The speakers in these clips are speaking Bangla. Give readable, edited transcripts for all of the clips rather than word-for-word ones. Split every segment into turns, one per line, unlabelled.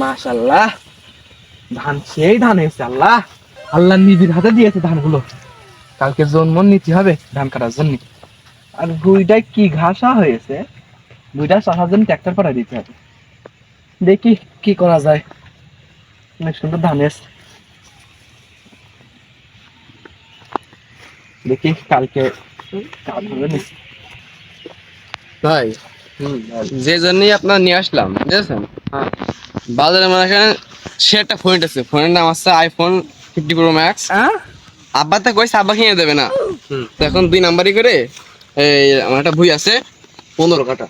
মাশাআল্লাহ, ধান সেই ধান হয়েছে। আল্লাহ আল্লাহ নিজের হাতে দিয়েছে ধানগুলো। কালকে জন্ম নিতে হবে ধান কাটার জন্য। আর ভুইটায় কি ঘাসা হয়েছে, ভুইটা চাষার জন্য ট্রাক্টর পাঠাই দিতে হবে। দেখি কি করা যায়। অনেক সুন্দর ধান এসছে। দেখি কালকে
ভাই যে জন্যই আপনার নিয়ে আসলাম, বুঝেছেন? বাজারে মানে এখানে সে একটা ফোন আছে, ফোনের নাম আছে আইফোন 50 প্রো ম্যাক্স। আব্বা তো কইছে আব্বা কিনে দেবে না, তো এখন 2 নাম্বারই করে এই আমার একটা বই আছে 15 কাটা,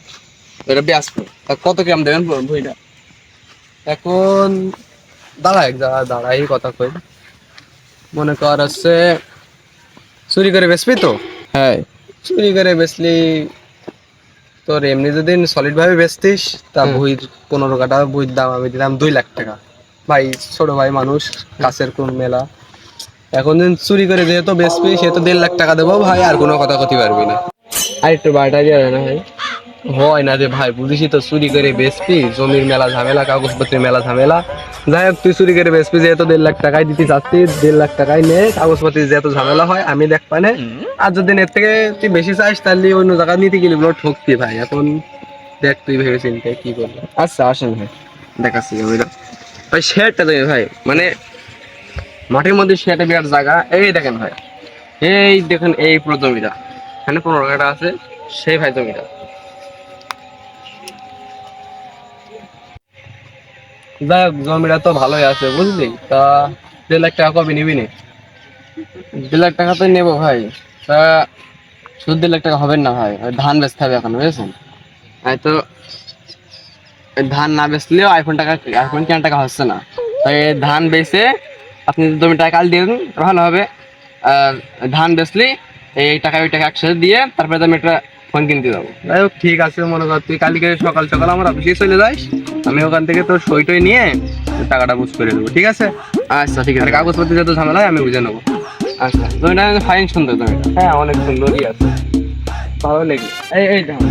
এটা বেচবো। তা কত গ্রাম দেবেন বইটা? এখন দাঁড়াই কথা কই, মনে কর হচ্ছে চুরি করে বেচবি তো? হ্যাঁ, চুরি করে বেচলি তোর এমনি যদি সলিড ভাবে বেচতিস তা বইয়ের 15 কাটা বইয়ের দাম আমি দিলাম 2 লাখ টাকা। ভাই ছোট ভাই মানুষ, কাছের কোন মেলা, এখন দিন চুরি করে যেহেতু বেচবি সে তো 1.5 লাখ টাকা দেবো ভাই, আর কোনো কথা করতে পারবি না। আর একটু বাড়াটা দিয়ে না ভাই? হয় না রে ভাই, বুঝিস তো চুরি করে বেচবি, জমির মেলা ঝামেলা, কাগজপত্রের মেলা ঝামেলা। যাই হোক তুই চুরি করে বেচবি যেহেতু 1.5 লাখ টাকায় দিতে চাচ্ছি, 1.5 লাখ টাকায় নে, কাগজপত্র যেহেতু ঝামেলা হয় আমি দেখ পানে। আর যদি এর থেকে তুই বেশি চাস তাহলে অন্য জায়গা নিতে গেলে বলো ঠকতি ভাই। এখন দেখ তুই ভেবে চিন্তে কি করবি। আচ্ছা আসেন ভাই দেখাচ্ছি জমিটা। ভাই শেয়ারটা দেবে ভাই, মানে মাঠের মধ্যে শেয়ারটা বিরাট জায়গা। এই দেখেন ভাই, এই দেখেন এই পুরো জমিটা, এখানে 15 কাটা আছে সেই ভাই জমিটা। যাই হোক জমিটা তো ভালোই আছে বুঝলি, তা 1.5 লাখ টাকা কবে নিবি নি? 1.5 লাখ টাকা তো নেবো ভাই, তা শুধু 1.5 লাখ টাকা হবে না ভাই, ওই ধান বেচতে হবে এখন, বুঝেছেন? তো ওই ধান না বেচলেও আইফোন কেনার টাকা হচ্ছে না, তাই ধান বেচে আপনি জমিটা কাল দিয়ে দিন ভালো হবে। আর ধান বেচলি এই টাকা ওই টাকা একসাথে দিয়ে তারপরে আমি একটা ফোন কিনতে যাবো। যাই হোক ঠিক আছে, মনে কর তুই কালকে সকাল সকাল আমার অফিসে চলে যাস, আমি ওখান থেকে তোর সই টই নিয়ে টাকাটা বুঝ করে দেবো, ঠিক আছে? আচ্ছা ঠিক আছে, কাগজপত্র যত ঝামেলা হয় আমি বুঝে নেবো। আচ্ছা জমিটা ফাইন সুন্দর জমিটা। হ্যাঁ অনেক সুন্দরই আছে, ভালো লেগে। এই ধান